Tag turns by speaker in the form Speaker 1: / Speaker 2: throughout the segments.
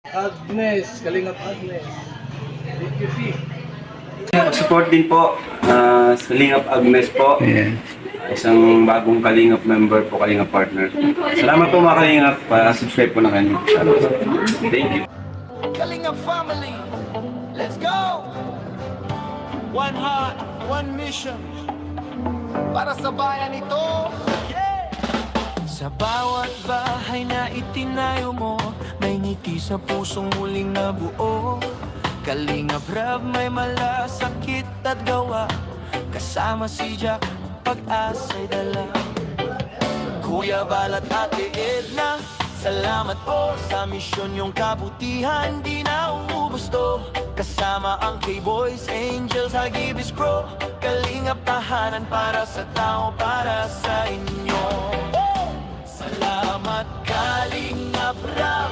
Speaker 1: Agnes, Kalingap Agnes. DQP.
Speaker 2: Support din po sa Kalingap Agnes po.
Speaker 3: Yeah.
Speaker 2: Isang bagong Kalingap member po, Kalingap partner. Salamat po mga Kalingap. Subscribe po na kayo. Thank you.
Speaker 4: Kalingap family, let's go! One heart, one mission para sa bayan ito. Yeah! Sa bawat bahay na itinayo mo, may ngiti sa pusong muling nabuo. Kalingap Rab, may malasakit at gawa, kasama si Jack, pag-asa'y dala. Kuya Val at Ate Edna, salamat po sa misyon, yung kabutihan di na uubos to. Kasama ang K-Boys, Angels, Hagibis Crow, Kalingap tahanan para sa tao, para sa inyo. Salamat Kalingap Rab,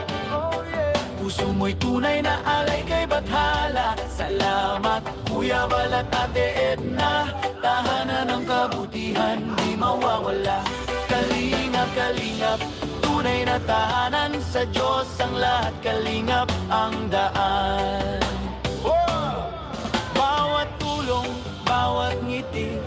Speaker 4: puso mo'y tunay na alay kay Bathala. Salamat Kuya Val at Ate Edna, tahanan ng kabutihan di mawawala. Kalingap, Kalingap, tunay na tahanan, sa Diyos ang lahat, Kalingap ang daan. Bawat tulong, bawat ngiti,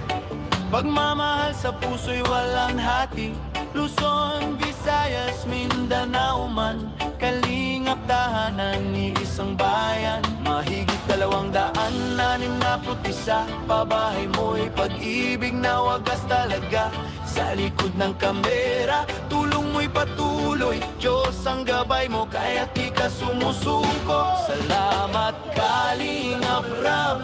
Speaker 4: pagmamahal sa puso'y walang hati. Luzon, Visayas, Mindanao man, Kalingap tahanan ni isang bayan. Mahigit 261, pabahay mo'y pag-ibig na wagas talaga. Sa likod ng kamera, tulong mo'y patuloy, Diyos ang gabay mo, kaya't di ka sumusuko. Salamat Kalingap Rab,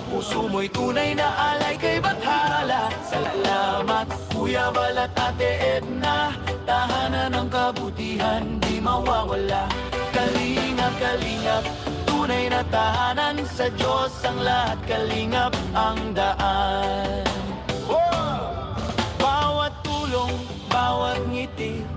Speaker 4: puso mo'y tunay na alay kay Bathala. Salamat Kuya Val at Ate Edna, tahanan ng kabutihan di mawawala. Kalingap, Kalingap, tunay na tahanan, sa Diyos ang lahat, Kalingap ang daan. Bawat tulong, bawat ngiti,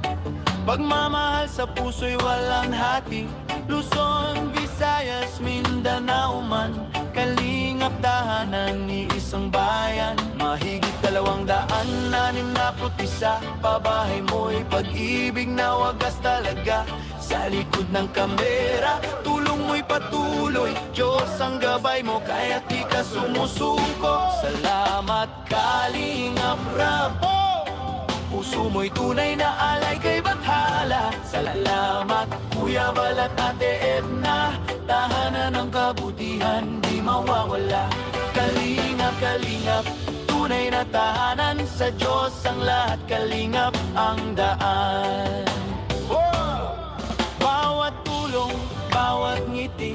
Speaker 4: pagmamahal sa puso'y walang hati. Luzon, Visayas, Mindanao man, Kalingap tahanan ni isang bayan. Mahigit 261, pabahay mo'y pag-ibig na wagas talaga. Sa likod ng kamera, tulong mo'y patuloy, Diyos ang gabay mo, kaya't di ka sumusuko. Salamat Kalingap Rab, puso mo'y tunay na alay kay Bathala. Salamat Kuya Val at Ate Edna, tahanan ng kabutihan di mawawala. Kalingap, Kalingap, tunay na tahanan, sa Diyos ang lahat, Kalingap ang daan. Bawat tulong, bawat ngiti,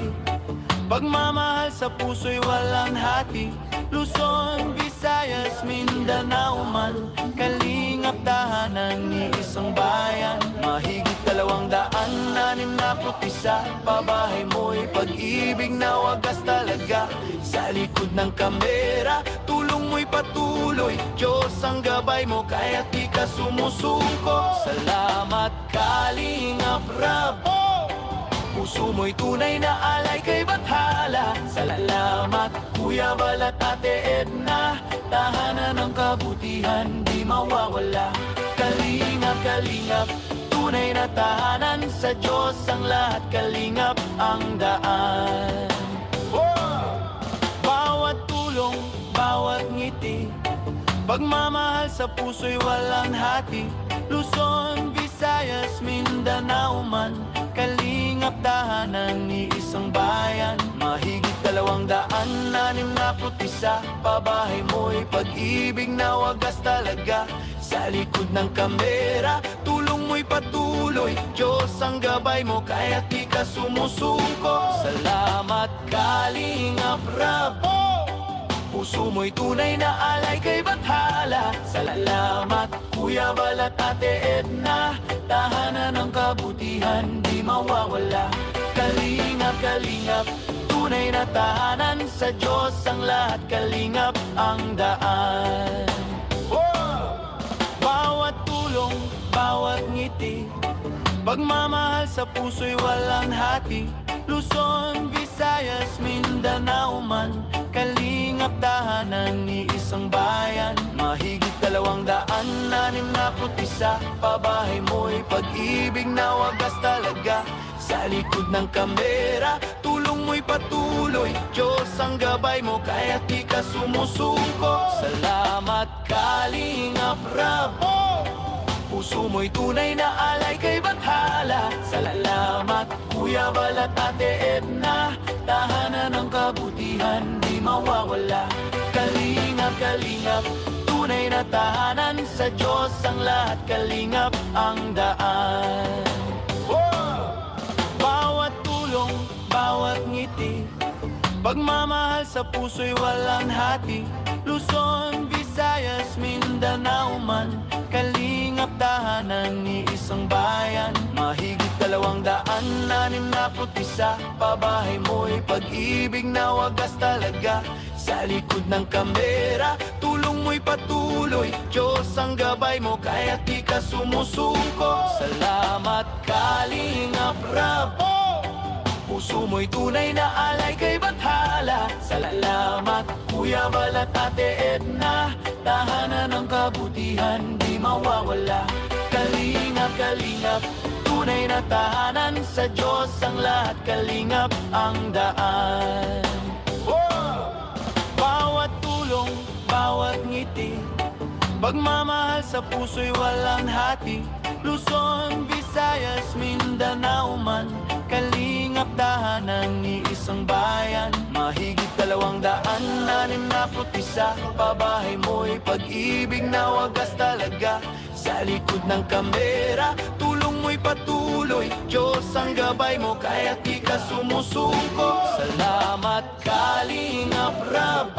Speaker 4: pagmamahal sa puso'y walang hati. Luzon, Visayas, Mindanao man, Kalingap tahanan ni isang bayan. Mahigit 261, pabahay mo'y pag-ibig na wagas talaga. Sa likod ng kamera, tulong mo'y patuloy, Diyos ang gabay mo, kaya't di ka sumusuko. Salamat Kalingap Rab, puso mo'y tunay na alay kay Bathala. Salamat Kuya Val at Ate Edna, tahanan ng kabutihan di mawawala. Kalingap, Kalingap, tunay na tahanan, sa Diyos ang lahat, Kalingap ang daan. Bawat tulong, bawat ngiti, pagmamahal sa puso'y walang hati. Luzon, Visayas, Mindanao man, Kalingap tahanan ni isang bayan. Mahigit 261, pabahay mo'y pag-ibig na wagas talaga. Sa likod ng kamera, tulong mo'y patuloy, Diyos ang gabay mo, kaya't di ka sumusuko. Salamat Kalingap Rab, puso mo'y tunay na alay kay Bathala. Salamat Kuya Val at Ate Edna, tahanan ng kabutihan di mawawala. Kalingap, Kalingap, tunay na tahanan, sa Diyos ang lahat, Kalingap ang daan. Bawat tulong, bawat ngiti, pagmamahal sa puso'y walang hati. Luzon, Visayas, Mindanao man, Kalingap tahanan ni isang bayan. Mahigit 261, pabahay mo'y pag-ibig na wagas talaga. Sa likod ng kamera, tulong mo'y patuloy. Diyos ang gabay mo, kaya't di ka sumusuko. Salamat Kalingap Rab, puso mo'y tunay na alay kay Bathala. Salamat Kuya Bal at Ate Edna, tahanan ng kabutihan di mawawala. Kalingap, Kalingap, tunay na tahanan, sa Diyos ang lahat. Kalingap ang daan. Bawat tulong, bawat ngiti, pagmamahal sa puso'y walang hati. Luzon, Visayas, Mindanao man, Kalingap tahanan ni isang bayan. Mahigit 261, pabahay mo'y pag-ibig na wagas talaga. Sa likod ng kamera, tulong mo'y patuloy. Diyos ang gabay mo, kaya't di ka sumusuko. Salamat Kalingap Rab, puso mo'y tunay na alay kay Bathala. Salamat Kuya Bal at Ate Edna, tahanan ng kabutihan di mawawala. Kalingap, Kalingap, tunay na tahanan, sa Diyos ang lahat. Kalingap ang daan. Bawat tulong, bawat ngiti, pagmamahal sa puso'y walang hati. Luzon, Visayas, Mindanao man, Kalingap tahanan ni isang bayan. Mahigit 261, pabahay mo'y pag-ibig na wagas talaga. Sa likod ng kamera, tulong mo'y patuloy. Diyos ang gabay mo, kaya't di ka sumusuko. Salamat Kalingap Rab,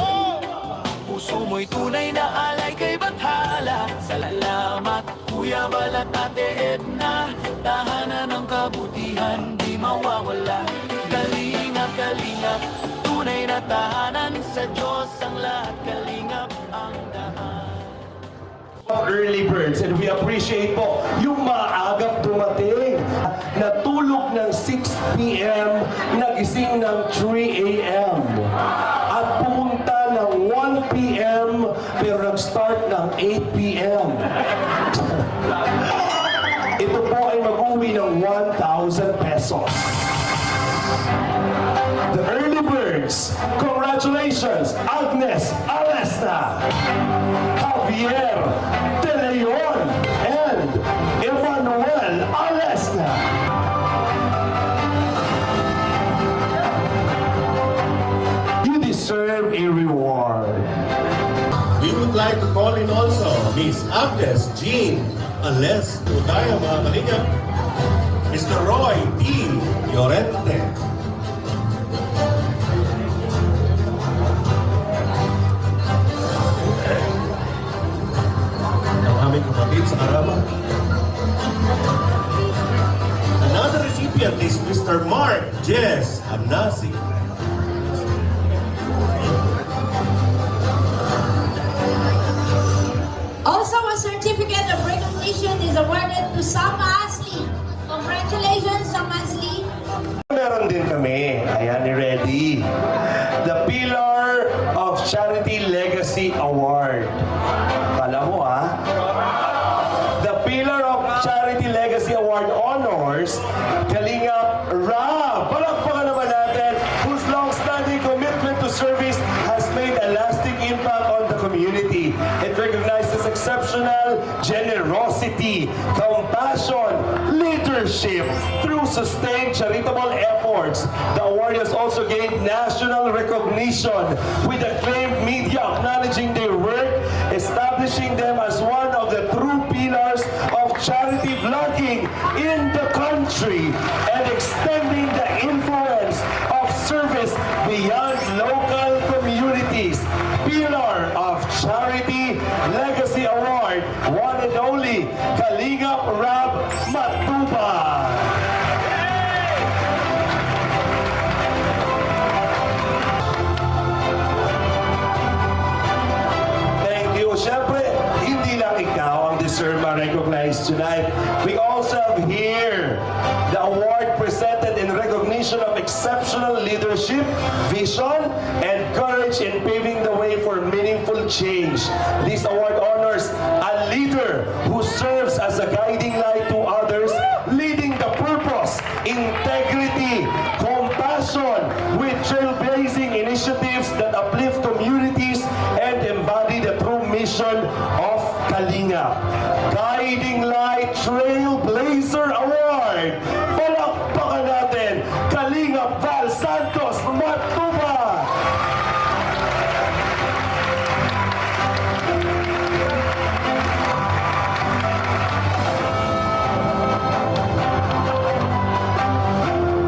Speaker 4: puso mo'y tunay na alay kay Bathala. Salamat Kuya Bal at Ate Edna, tahanan ng kabutihan di mawawala. Kalingap, Kalingap, tunay na tahanan, sa Diyos ang lahat. Kalingap ang daan.
Speaker 3: Early birds, and we appreciate po yung maagang dumating, natulog ng 6 p.m., nagising ng 3 a.m. at pumunta ng 1 p.m. pero nag-start ng 8 p.m. Ito po ay mag-uwi ng 1,000 pesos. The early birds, congratulations, Agnes Alesta, Javier De Leon, and Emmanuel Alesta. You deserve a reward.
Speaker 5: We would like to call in also Miss Agnes Jean Ales tayo mga kalingap, Mr. Roy T. Llorente, ang aming kapatid sa Karama. Another recipient is Mr. Mark Jess Amnasi.
Speaker 6: Also, a certificate of recognition is awarded to Sama Asli. Congratulations, Sama Asli.
Speaker 3: Meron din kami, ayan, ready. The Pillar of Charity Legacy Award. Kala mo The Pillar of Charity Legacy Award honors Kalingap Rab. Palakpakan naman natin, whose long-standing commitment to service has made a lasting impact on the community. It recognizes exceptional generosity, compassion, leadership through sustained charitable efforts. The award has also gained national recognition, with acclaimed media acknowledging their work, establishing them as one of the true pillars of charity vlogging in the country, and extending the influence of service beyond local communities. Pillar of Charity Legacy Award, one and only Kalingap Rab Matuba. Thank you. Siyempre, hindi lang ikaw ang deserve ma-recognize tonight. We also have here the award presented in recognition of exceptional leadership, vision, and courage in paving the way for meaningful change. This award honors a leader who serves as a guiding light to others, leading the purpose, integrity, charity, compassion with trailblazing initiatives that uplift communities and embody the true mission of Kalinga. Guiding Light Trailblazer Award. Palakpakan natin, Kalinga Val Santos Matuba.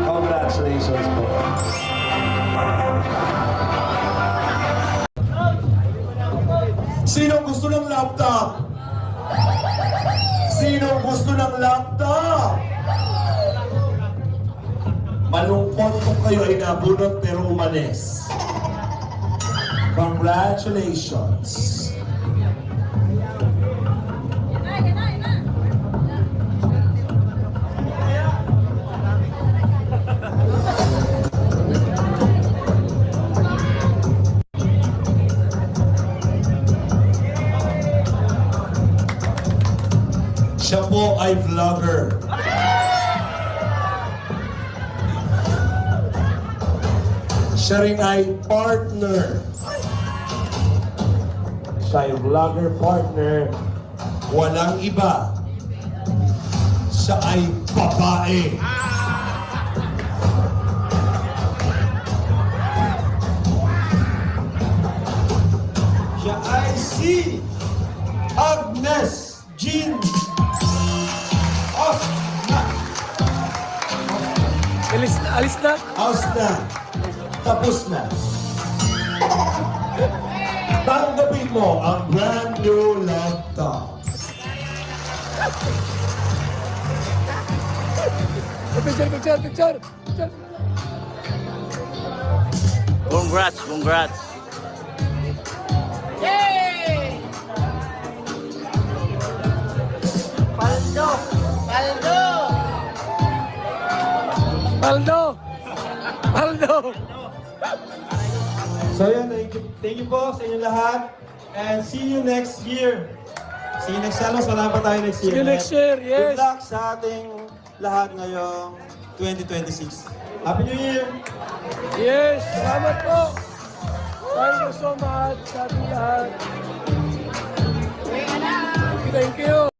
Speaker 3: Congratulations po.
Speaker 5: Sino gusto ng laptop? Sino gusto ng laptop? Malungkot kung kayo ay nabunot pero umalis. Congratulations. Siya po ay vlogger. Siya rin ay partner. Siya ay vlogger partner. Walang iba. Siya ay babae. Siya ay si Agnes Jean
Speaker 1: Alis na.
Speaker 5: Aus na. Tapos na. Tanggapin mo ang brand new laptop.
Speaker 1: Picture.
Speaker 7: Congrats.
Speaker 6: Yay! Paldo!
Speaker 1: Paldo!
Speaker 8: So yun, thank you po sa inyo lahat. And see you next year. See you next year. Wala pa tayo next year.
Speaker 1: See you next year, yes.
Speaker 8: Good luck sa ating lahat ngayong 2026. Happy New Year!
Speaker 1: Yes, salamat po. Thank you so much sa ating lahat. Thank you.